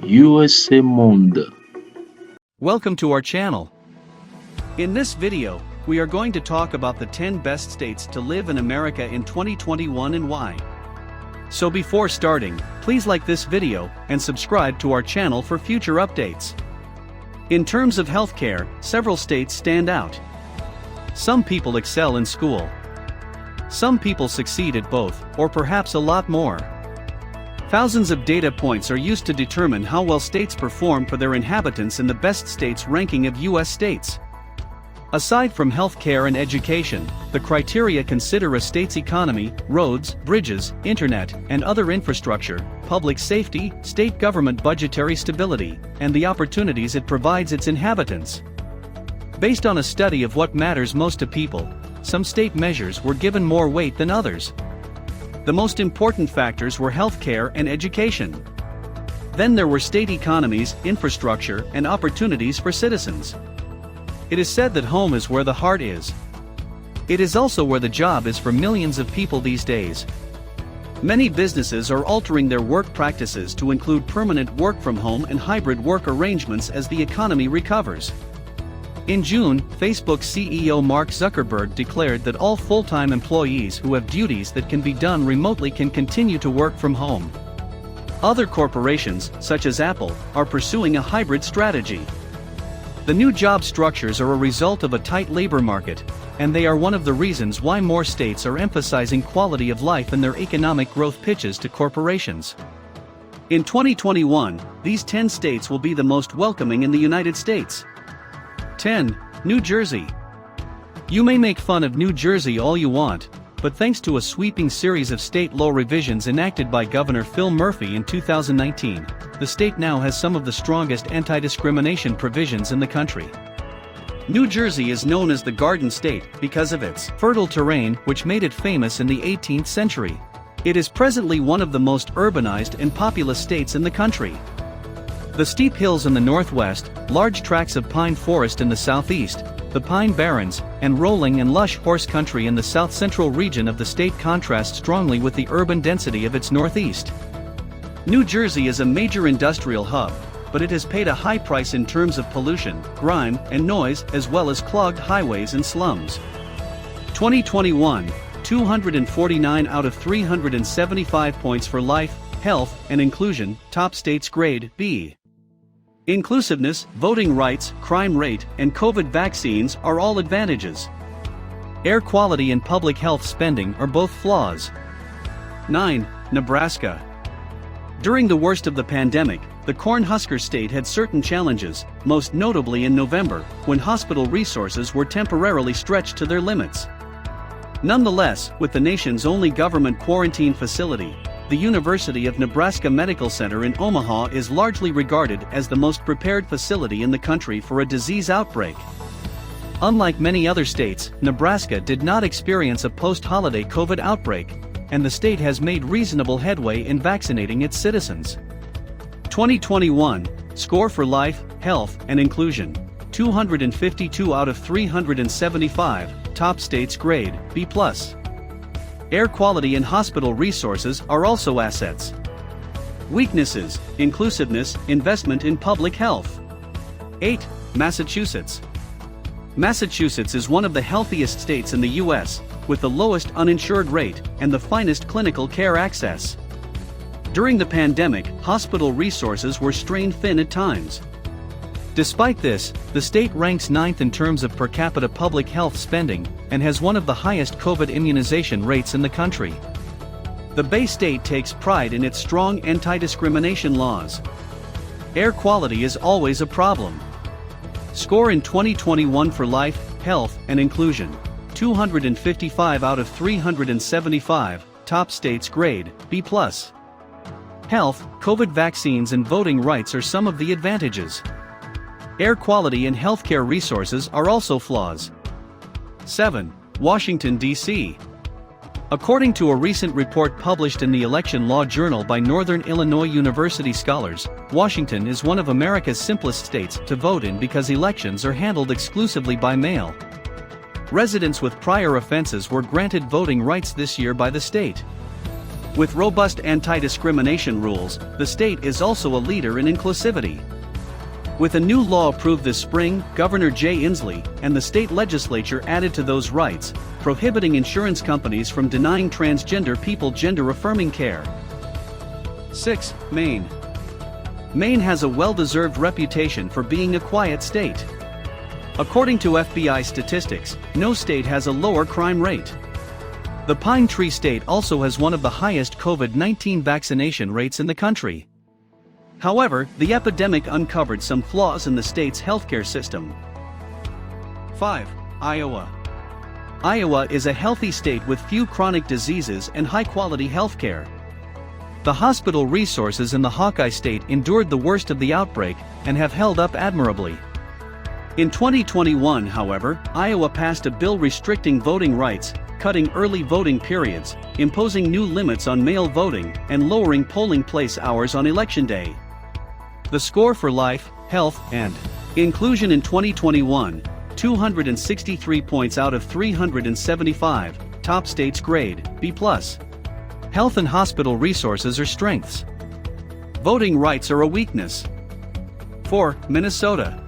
USA Monde. Welcome to our channel. In this video, we are going to talk about the 10 best states to live in America in 2021 and why. So before starting, please like this video and subscribe to our channel for future updates. In terms of healthcare, several states stand out. Some people excel in school. Some people succeed at both, or perhaps a lot more. Thousands of data points are used to determine how well states perform for their inhabitants in the best states ranking of U.S. states. Aside from healthcare and education, the criteria consider a state's economy, roads, bridges, internet, and other infrastructure, public safety, state government budgetary stability, and the opportunities it provides its inhabitants. Based on a study of what matters most to people, some state measures were given more weight than others. The most important factors were healthcare and education. Then there were state economies, infrastructure, and opportunities for citizens. It is said that home is where the heart is. It is also where the job is for millions of people these days. Many businesses are altering their work practices to include permanent work from home and hybrid work arrangements as the economy recovers. In June, Facebook CEO Mark Zuckerberg declared that all full-time employees who have duties that can be done remotely can continue to work from home. Other corporations, such as Apple, are pursuing a hybrid strategy. The new job structures are a result of a tight labor market, and they are one of the reasons why more states are emphasizing quality of life in their economic growth pitches to corporations. In 2021, these 10 states will be the most welcoming in the United States. 10. New Jersey. You may make fun of New Jersey all you want, but thanks to a sweeping series of state law revisions enacted by Governor Phil Murphy in 2019, the state now has some of the strongest anti-discrimination provisions in the country. New Jersey is known as the Garden State because of its fertile terrain, which made it famous in the 18th century. It is presently one of the most urbanized and populous states in the country. The steep hills in the northwest, large tracts of pine forest in the southeast, the Pine Barrens, and rolling and lush horse country in the south-central region of the state contrast strongly with the urban density of its northeast. New Jersey is a major industrial hub, but it has paid a high price in terms of pollution, grime, and noise, as well as clogged highways and slums. 2021, 249 out of 375 points for life, health, and inclusion, top states grade B. Inclusiveness, voting rights, crime rate, and COVID vaccines are all advantages. Air quality and public health spending are both flaws. 9. Nebraska. During the worst of the pandemic, the Cornhusker state had certain challenges, most notably in November, when hospital resources were temporarily stretched to their limits. Nonetheless, with the nation's only government quarantine facility, the University of Nebraska Medical Center in Omaha is largely regarded as the most prepared facility in the country for a disease outbreak. Unlike many other states, Nebraska did not experience a post-holiday COVID outbreak, and the state has made reasonable headway in vaccinating its citizens. 2021, score for life, health, and inclusion, 252 out of 375, top states grade, B+. Air quality and hospital resources are also assets. Weaknesses, inclusiveness, investment in public health. 8. Massachusetts. Massachusetts is one of the healthiest states in the U.S., with the lowest uninsured rate and the finest clinical care access. During the pandemic, hospital resources were strained thin at times. Despite this, the state ranks 9th in terms of per capita public health spending, and has one of the highest COVID immunization rates in the country. The Bay State takes pride in its strong anti-discrimination laws. Air quality is always a problem. Score in 2021 for life, health, and inclusion, 255 out of 375, top states grade, B+. Health, COVID vaccines and voting rights are some of the advantages. Air quality and healthcare resources are also flaws. 7. Washington, D.C. According to a recent report published in the Election Law Journal by Northern Illinois University scholars, Washington is one of America's simplest states to vote in because elections are handled exclusively by mail. Residents with prior offenses were granted voting rights this year by the state. With robust anti-discrimination rules, the state is also a leader in inclusivity. With a new law approved this spring, Governor Jay Inslee and the state legislature added to those rights, prohibiting insurance companies from denying transgender people gender-affirming care. 6. Maine. Maine has a well-deserved reputation for being a quiet state. According to FBI statistics, no state has a lower crime rate. The Pine Tree State also has one of the highest COVID-19 vaccination rates in the country. However, the epidemic uncovered some flaws in the state's healthcare system. 5. Iowa. Iowa is a healthy state with few chronic diseases and high-quality healthcare. The hospital resources in the Hawkeye State endured the worst of the outbreak and have held up admirably. In 2021, however, Iowa passed a bill restricting voting rights, cutting early voting periods, imposing new limits on mail voting, and lowering polling place hours on Election Day. The score for life, health, and inclusion in 2021, 263 points out of 375, top states grade, B+. Health and hospital resources are strengths. Voting rights are a weakness. 4. Minnesota.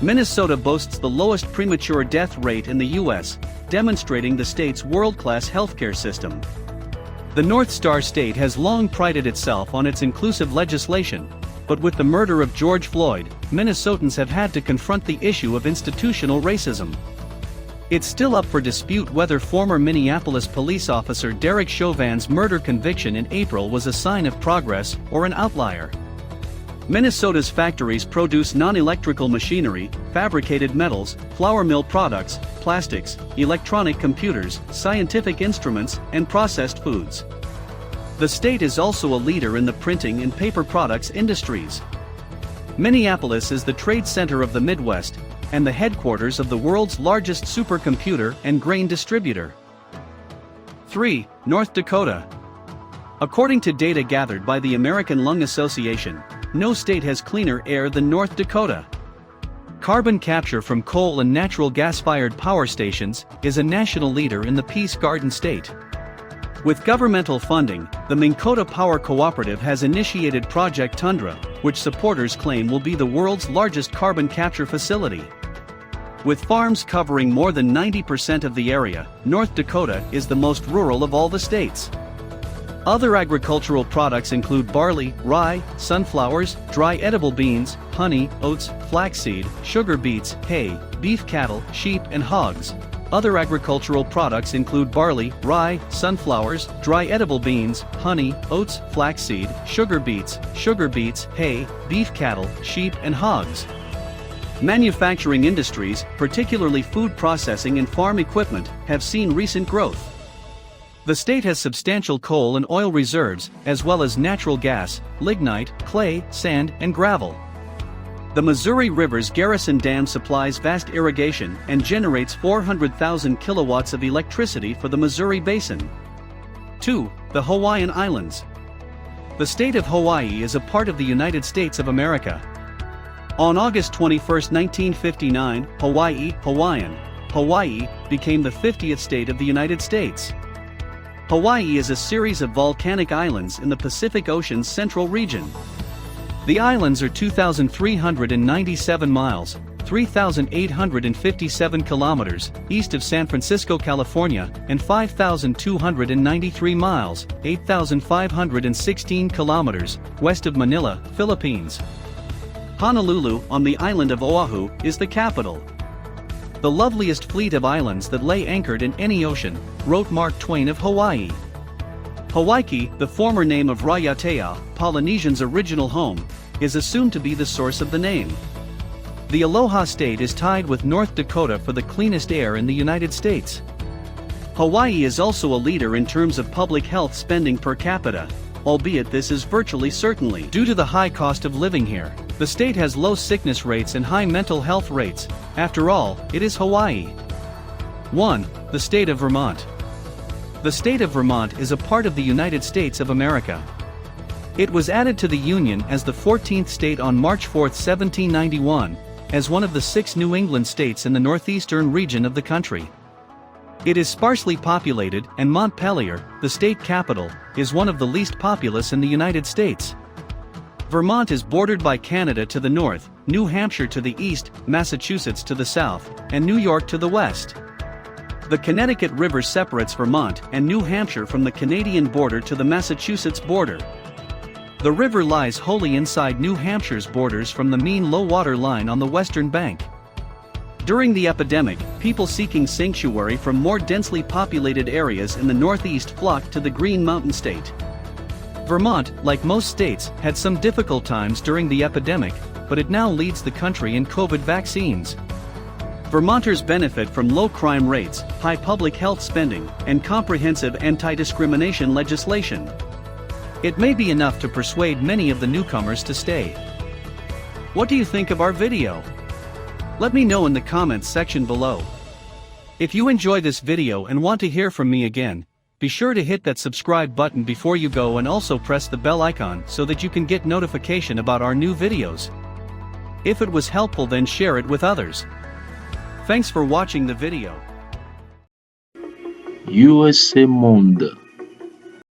Minnesota boasts the lowest premature death rate in the U.S., demonstrating the state's world-class healthcare system. The North Star State has long prided itself on its inclusive legislation, but with the murder of George Floyd, Minnesotans have had to confront the issue of institutional racism. It's still up for dispute whether former Minneapolis police officer Derek Chauvin's murder conviction in April was a sign of progress or an outlier. Minnesota's factories produce non-electrical machinery, fabricated metals, flour mill products, plastics, electronic computers, scientific instruments, and processed foods. The state is also a leader in the printing and paper products industries. Minneapolis is the trade center of the Midwest, and the headquarters of the world's largest supercomputer and grain distributor. 3. North Dakota. According to data gathered by the American Lung Association, no state has cleaner air than North Dakota. Carbon capture from coal and natural gas-fired power stations is a national leader in the Peace Garden state. With governmental funding, the Minkota Power Cooperative has initiated Project Tundra, which supporters claim will be the world's largest carbon capture facility. With farms covering more than 90% of the area, North Dakota is the most rural of all the states. Other agricultural products include barley, rye, sunflowers, dry edible beans, honey, oats, flaxseed, sugar beets, hay, beef cattle, sheep, and hogs. Other agricultural products include barley, rye, sunflowers, dry edible beans, honey, oats, flaxseed, sugar beets, hay, beef cattle, sheep, and hogs. Manufacturing industries, particularly food processing and farm equipment, have seen recent growth. The state has substantial coal and oil reserves, as well as natural gas, lignite, clay, sand, and gravel. The Missouri River's Garrison Dam supplies vast irrigation and generates 400,000 kilowatts of electricity for the Missouri Basin. 2. The Hawaiian Islands. The state of Hawaii is a part of the United States of America. On August 21, 1959, Hawaii became the 50th state of the United States. Hawaii is a series of volcanic islands in the Pacific Ocean's central region. The islands are 2,397 miles, 3,857 kilometers, east of San Francisco, California, and 5,293 miles, 8,516 kilometers, west of Manila, Philippines. Honolulu, on the island of Oahu, is the capital. The loveliest fleet of islands that lay anchored in any ocean, wrote Mark Twain of Hawaii. Hawaii, the former name of Raiatea, Polynesian's original home, is assumed to be the source of the name. The Aloha State is tied with North Dakota for the cleanest air in the United States. Hawaii is also a leader in terms of public health spending per capita, albeit this is virtually certainly due to the high cost of living here. The state has low sickness rates and high mental health rates. After all, it is Hawaii. 1. The state of Vermont. The state of Vermont is a part of the United States of America. It was added to the Union as the 14th state on March 4, 1791, as one of the 6 New England states in the northeastern region of the country. It is sparsely populated, and Montpelier, the state capital, is one of the least populous in the United States. Vermont is bordered by Canada to the north, New Hampshire to the east, Massachusetts to the south, and New York to the west. The Connecticut River separates Vermont and New Hampshire from the Canadian border to the Massachusetts border. The river lies wholly inside New Hampshire's borders from the Maine low-water line on the western bank. During the epidemic, people seeking sanctuary from more densely populated areas in the northeast flocked to the Green Mountain State. Vermont, like most states, had some difficult times during the epidemic, but it now leads the country in COVID vaccines. Vermonters benefit from low crime rates, high public health spending, and comprehensive anti-discrimination legislation. It may be enough to persuade many of the newcomers to stay. What do you think of our video? Let me know in the comments section below. If you enjoy this video and want to hear from me again, be sure to hit that subscribe button before you go and also press the bell icon so that you can get notification about our new videos. If it was helpful, then share it with others. Thanks for watching the video. USA Monde.